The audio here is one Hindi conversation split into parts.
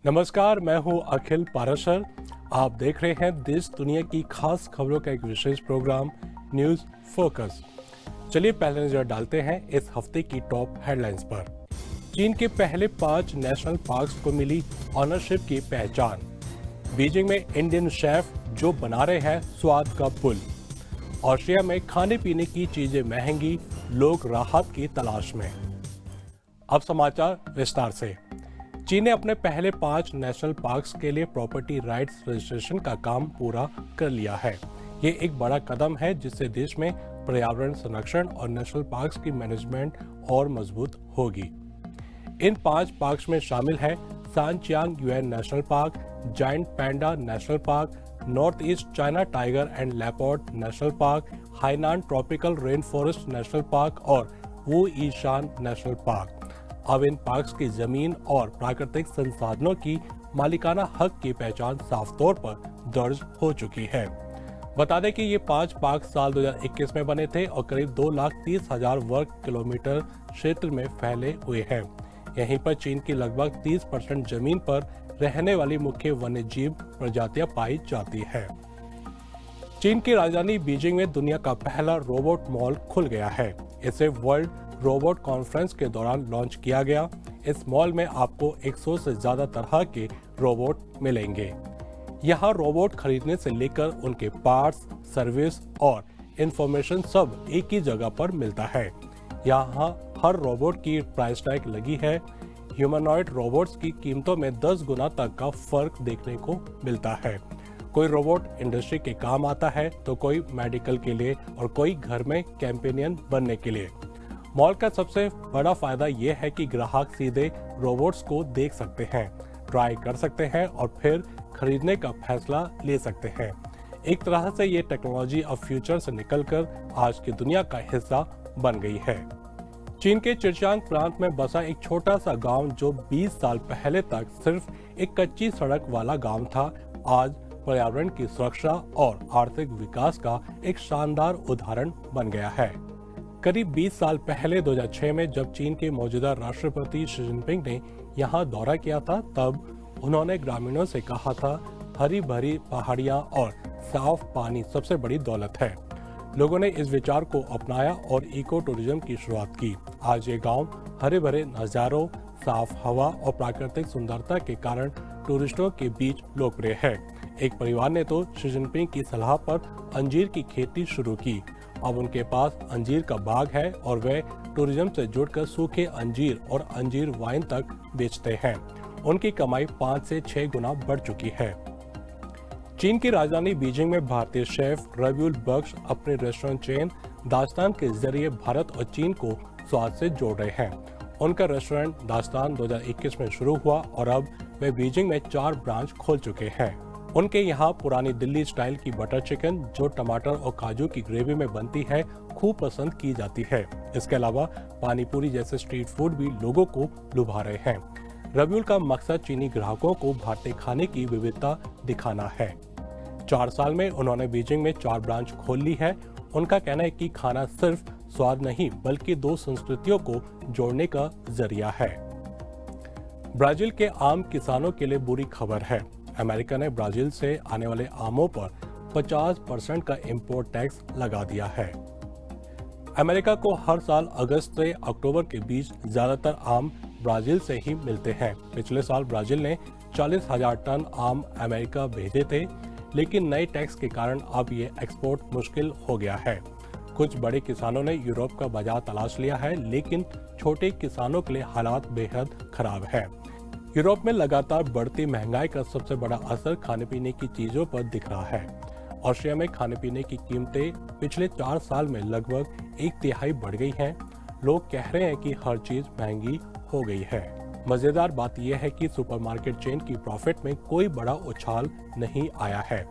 नमस्कार, मैं हूं अखिल पाराशर। आप देख रहे हैं देश दुनिया की खास खबरों का एक विशेष प्रोग्राम न्यूज फोकस। चलिए पहले नजर डालते हैं इस हफ्ते की टॉप हेडलाइंस पर। चीन के पहले 5 नेशनल पार्क्स को मिली ऑनरशिप की पहचान। बीजिंग में इंडियन शेफ जो बना रहे हैं स्वाद का पुल। ऑस्ट्रिया में खाने पीने की चीजें महंगी, लोग राहत की तलाश में। अब समाचार विस्तार से। चीन ने अपने पहले 5 नेशनल पार्क्स के लिए प्रॉपर्टी राइट्स रजिस्ट्रेशन का काम पूरा कर लिया है। ये एक बड़ा कदम है जिससे देश में पर्यावरण संरक्षण और नेशनल पार्क्स की मैनेजमेंट और मजबूत होगी। इन 5 पार्क्स में शामिल है Sanjiangyuan national park, giant panda national park, north east China tiger and leopard national park, Hainan tropical rain forest national park और वू ईशान नेशनल पार्क। अब इन पार्क्स की जमीन और प्राकृतिक संसाधनों की मालिकाना हक की पहचान साफ तौर पर दर्ज हो चुकी है। बता दें कि ये 5 पार्क साल 2021 में बने थे और करीब 2,30,000 वर्ग किलोमीटर क्षेत्र में फैले हुए हैं। यहीं पर चीन की लगभग 30% जमीन पर रहने वाली मुख्य वन्यजीव प्रजातियां पाई जाती है। चीन की राजधानी बीजिंग में दुनिया का पहला रोबोट मॉल खुल गया है। इसे वर्ल्ड रोबोट कॉन्फ्रेंस के दौरान लॉन्च किया गया। इस मॉल में आपको 100 से ज्यादा तरह के रोबोट मिलेंगे। यहाँ रोबोट खरीदने से लेकर उनके पार्ट्स, सर्विस और इंफॉर्मेशन सब एक ही जगह पर मिलता है। यहाँ हर रोबोट की प्राइस टैग लगी है। ह्यूमनॉइड रोबोट्स की कीमतों में 10 गुना तक का फर्क देखने को मिलता है। कोई रोबोट इंडस्ट्री के काम आता है तो कोई मेडिकल के लिए और कोई घर में कैंपेनियन बनने के लिए। मॉल का सबसे बड़ा फायदा यह है कि ग्राहक सीधे रोबोट्स को देख सकते हैं, ट्राई कर सकते हैं और फिर खरीदने का फैसला ले सकते हैं। एक तरह से ये टेक्नोलॉजी अब फ्यूचर से निकलकर आज की दुनिया का हिस्सा बन गई है। चीन के चिरचांग प्रांत में बसा एक छोटा सा गांव जो 20 साल पहले तक सिर्फ एक कच्ची सड़क वाला गांव था, आज पर्यावरण की सुरक्षा और आर्थिक विकास का एक शानदार उदाहरण बन गया है। करीब 20 साल पहले 2006 में जब चीन के मौजूदा राष्ट्रपति शी जिनपिंग ने यहाँ दौरा किया था, तब उन्होंने ग्रामीणों से कहा था, हरी भरी पहाड़ियाँ और साफ पानी सबसे बड़ी दौलत है। लोगों ने इस विचार को अपनाया और इको टूरिज्म की शुरुआत की। आज ये गांव हरे भरे नज़ारों, साफ हवा और प्राकृतिक सुंदरता के कारण टूरिस्टों के बीच लोकप्रिय है। एक परिवार ने तो शी जिनपिंग की सलाह पर अंजीर की खेती शुरू की। अब उनके पास अंजीर का बाग है और वे टूरिज्म से जुड़कर सूखे अंजीर और अंजीर वाइन तक बेचते हैं। उनकी कमाई 5 से 6 गुना बढ़ चुकी है। चीन की राजधानी बीजिंग में भारतीय शेफ रब्युल बख्श अपने रेस्टोरेंट चेन दास्तान के जरिए भारत और चीन को स्वाद से जोड़ रहे हैं। उनका रेस्टोरेंट दास्तान 2021 में शुरू हुआ और अब वे बीजिंग में 4 ब्रांच खोल चुके हैं। उनके यहाँ पुरानी दिल्ली स्टाइल की बटर चिकन जो टमाटर और काजू की ग्रेवी में बनती है खूब पसंद की जाती है। इसके अलावा पानी पूरी जैसे स्ट्रीट फूड भी लोगों को लुभा रहे हैं। रब्युल का मकसद चीनी ग्राहकों को भारतीय खाने की विविधता दिखाना है। 4 साल में उन्होंने बीजिंग में 4 ब्रांच खोल ली है। उनका कहना है कि खाना सिर्फ स्वाद नहीं बल्कि 2 संस्कृतियों को जोड़ने का जरिया है। ब्राजील के आम किसानों के लिए बुरी खबर है। अमेरिका ने ब्राजील से आने वाले आमों पर 50% का इंपोर्ट टैक्स लगा दिया है। अमेरिका को हर साल अगस्त से अक्टूबर के बीच ज्यादातर आम ब्राजील से ही मिलते हैं। पिछले साल ब्राजील ने 40,000 टन आम अमेरिका भेजे थे, लेकिन नए टैक्स के कारण अब ये एक्सपोर्ट मुश्किल हो गया है। कुछ बड़े किसानों ने यूरोप का बाजार तलाश लिया है, लेकिन छोटे किसानों के लिए हालात बेहद खराब है। यूरोप में लगातार बढ़ती महंगाई का सबसे बड़ा असर खाने पीने की चीजों पर दिख रहा है। ऑस्ट्रिया में खाने पीने की कीमतें पिछले 4 साल में लगभग 1/3 बढ़ गई हैं। लोग कह रहे हैं कि हर चीज महंगी हो गई है। मजेदार बात यह है कि सुपरमार्केट चेन की प्रॉफिट में कोई बड़ा उछाल नहीं आया है।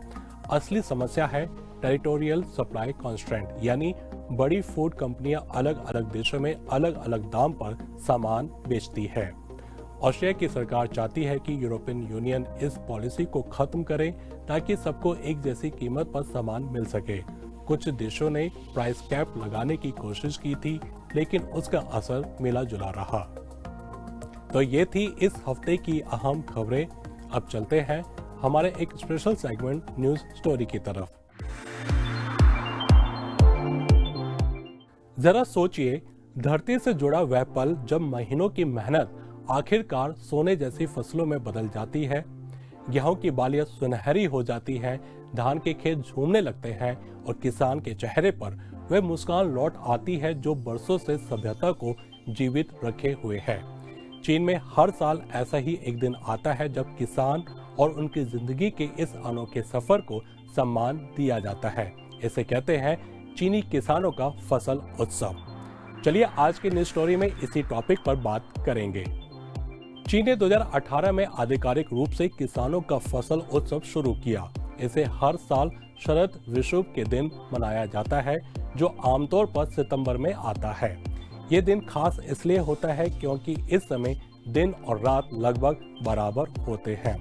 असली समस्या है टेरिटोरियल सप्लाई कॉन्स्ट्रेंट, यानी बड़ी फूड कंपनियां अलग अलग देशों में अलग अलग दाम पर सामान बेचती है। ऑस्ट्रिया की सरकार चाहती है कि यूरोपियन यूनियन इस पॉलिसी को खत्म करे ताकि सबको एक जैसी कीमत पर सामान मिल सके। कुछ देशों ने प्राइस कैप लगाने की कोशिश की थी, लेकिन उसका असर मिला जुला रहा। तो ये थी इस हफ्ते की अहम खबरें। अब चलते हैं हमारे एक स्पेशल सेगमेंट न्यूज स्टोरी की तरफ। जरा सोचिए, धरती से जुड़ा वह पल जब महीनों की मेहनत आखिरकार सोने जैसी फसलों में बदल जाती है। गेहूं की बालियां सुनहरी हो जाती हैं, धान के खेत झूमने लगते हैं और किसान के चेहरे पर वह मुस्कान लौट आती है जो बरसों से सभ्यता को जीवित रखे हुए है। चीन में हर साल ऐसा ही एक दिन आता है जब किसान और उनकी जिंदगी के इस अनोखे सफर को सम्मान दिया जाता है। इसे कहते हैं चीनी किसानों का फसल उत्सव। चलिए आज की न्यूज स्टोरी में इसी टॉपिक पर बात करेंगे। चीन ने 2018 में आधिकारिक रूप से किसानों का फसल उत्सव शुरू किया। इसे हर साल शरद ऋतु के दिन मनाया जाता है जो आमतौर पर सितंबर में आता है। ये दिन खास इसलिए होता है क्योंकि इस समय दिन और रात लगभग बराबर होते हैं।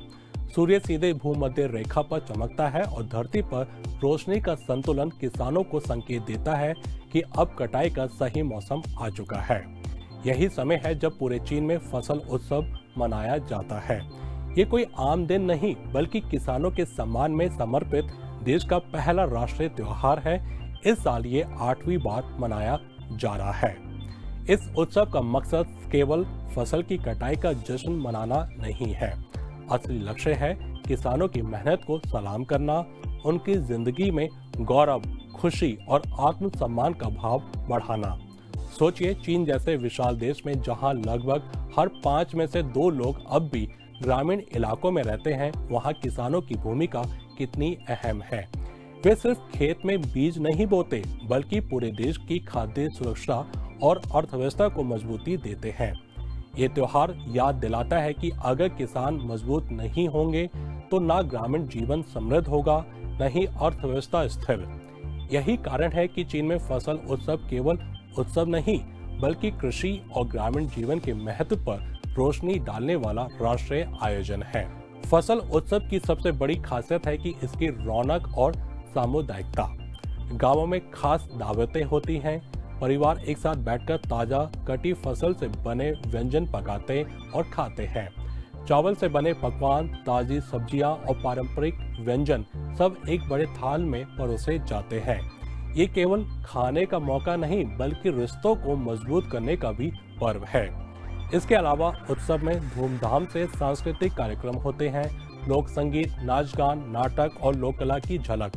सूर्य सीधे भूमध्य रेखा पर चमकता है और धरती पर रोशनी का संतुलन किसानों को संकेत देता है कि अब कटाई का सही मौसम आ चुका है। यही समय है जब पूरे चीन में फसल उत्सव मनाया जाता है। ये कोई आम दिन नहीं बल्कि किसानों के सम्मान में समर्पित देश का पहला राष्ट्रीय त्योहार है। इस साल ये 8वीं बार मनाया जा रहा है। इस उत्सव का मकसद केवल फसल की कटाई का जश्न मनाना नहीं है। असली लक्ष्य है किसानों की मेहनत को सलाम करना, उनकी जिंदगी में गौरव, खुशी और आत्मसम्मान का भाव बढ़ाना। सोचिए, चीन जैसे विशाल देश में जहां लगभग हर 5 में से 2 लोग अब भी ग्रामीण इलाकों में रहते हैं, वहां किसानों की भूमिका कितनी अहम है। वे सिर्फ खेत में बीज नहीं बोते बल्कि पूरे देश की खाद्य सुरक्षा और अर्थव्यवस्था को मजबूती देते हैं। ये त्योहार याद दिलाता है कि अगर किसान मजबूत नहीं होंगे तो ना ग्रामीण जीवन समृद्ध होगा, न ही अर्थव्यवस्था स्थिर। यही कारण है कि चीन में फसल उत्सव केवल उत्सव नहीं बल्कि कृषि और ग्रामीण जीवन के महत्व पर रोशनी डालने वाला राष्ट्रीय आयोजन है। फसल उत्सव की सबसे बड़ी खासियत है कि इसकी रौनक और सामुदायिकता। गांवों में खास दावतें होती हैं, परिवार एक साथ बैठकर ताजा कटी फसल से बने व्यंजन पकाते और खाते हैं। चावल से बने पकवान, ताजी सब्जियां और पारंपरिक व्यंजन सब एक बड़े थाल में परोसे जाते हैं। ये केवल खाने का मौका नहीं बल्कि रिश्तों को मजबूत करने का भी पर्व है। इसके अलावा उत्सव में धूमधाम से सांस्कृतिक कार्यक्रम होते हैं। लोक संगीत, नाच गान, नाटक और लोक कला की झलक।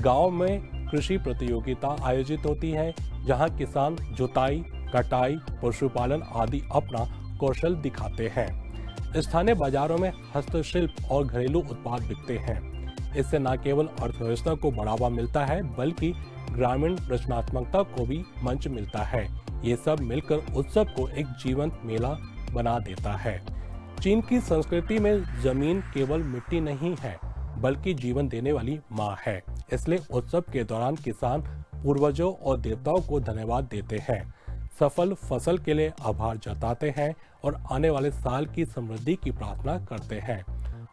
गांव में कृषि प्रतियोगिता आयोजित होती है जहां किसान जुताई, कटाई, पशुपालन आदि अपना कौशल दिखाते हैं। स्थानीय बाजारों में हस्तशिल्प और घरेलू उत्पाद बिकते हैं। इससे न केवल अर्थव्यवस्था को बढ़ावा मिलता है बल्कि ग्रामीण रचनात्मकता को भी मंच मिलता है। ये सब मिलकर उत्सव को एक जीवंत मेला बना देता है। चीन की संस्कृति में जमीन केवल मिट्टी नहीं है बल्कि जीवन देने वाली माँ है। इसलिए उत्सव के दौरान किसान पूर्वजों और देवताओं को धन्यवाद देते हैं, सफल फसल के लिए आभार जताते हैं और आने वाले साल की समृद्धि की प्रार्थना करते हैं।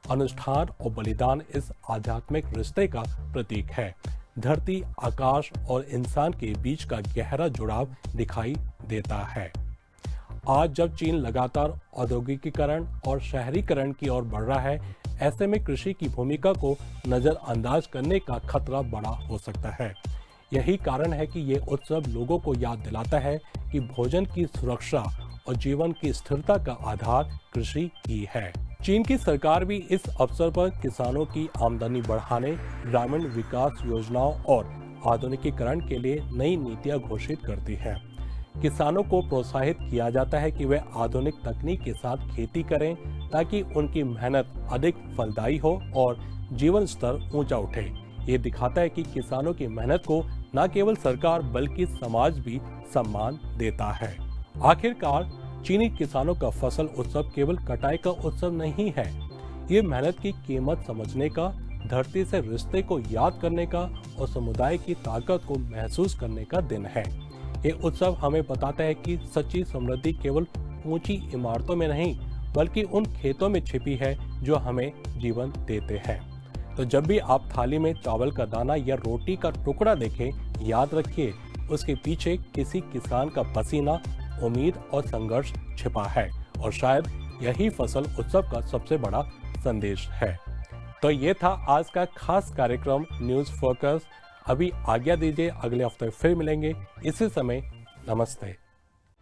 अनुष्ठान और बलिदान इस आध्यात्मिक रिश्ते का प्रतीक है। धरती, आकाश और इंसान के बीच का गहरा जुड़ाव दिखाई देता है। आज जब चीन लगातार औद्योगिकीकरण और शहरीकरण की ओर बढ़ रहा है, ऐसे में कृषि की भूमिका को नजरअंदाज करने का खतरा बड़ा हो सकता है। यही कारण है कि ये उत्सव लोगों को याद दिलाता है कि भोजन की सुरक्षा और जीवन की स्थिरता का आधार कृषि ही है। चीन की सरकार भी इस अवसर पर किसानों की आमदनी बढ़ाने, ग्रामीण विकास योजनाओं और आधुनिकीकरण के लिए नई नीतियां घोषित करती है। किसानों को प्रोत्साहित किया जाता है कि वे आधुनिक तकनीक के साथ खेती करें ताकि उनकी मेहनत अधिक फलदायी हो और जीवन स्तर ऊंचा उठे। ये दिखाता है कि किसानों की मेहनत को न केवल सरकार बल्कि समाज भी सम्मान देता है। आखिरकार चीनी किसानों का फसल उत्सव केवल कटाई का उत्सव नहीं है। ये मेहनत की कीमत समझने का, धरती से रिश्ते को याद करने का और समुदाय की ताकत को महसूस करने का दिन है। ये उत्सव हमें बताता है कि सच्ची समृद्धि केवल ऊंची इमारतों में नहीं बल्कि उन खेतों में छिपी है जो हमें जीवन देते हैं। तो जब भी आप थाली में चावल का दाना या रोटी का टुकड़ा देखें, याद रखिए उसके पीछे किसी किसान का पसीना, उम्मीद और संघर्ष छिपा है और शायद यही फसल उत्सव का सबसे बड़ा संदेश है। तो ये था आज का खास कार्यक्रम न्यूज़ फोकस। अभी आज्ञा दीजिए, अगले हफ्ते फिर मिलेंगे इसी समय। नमस्ते।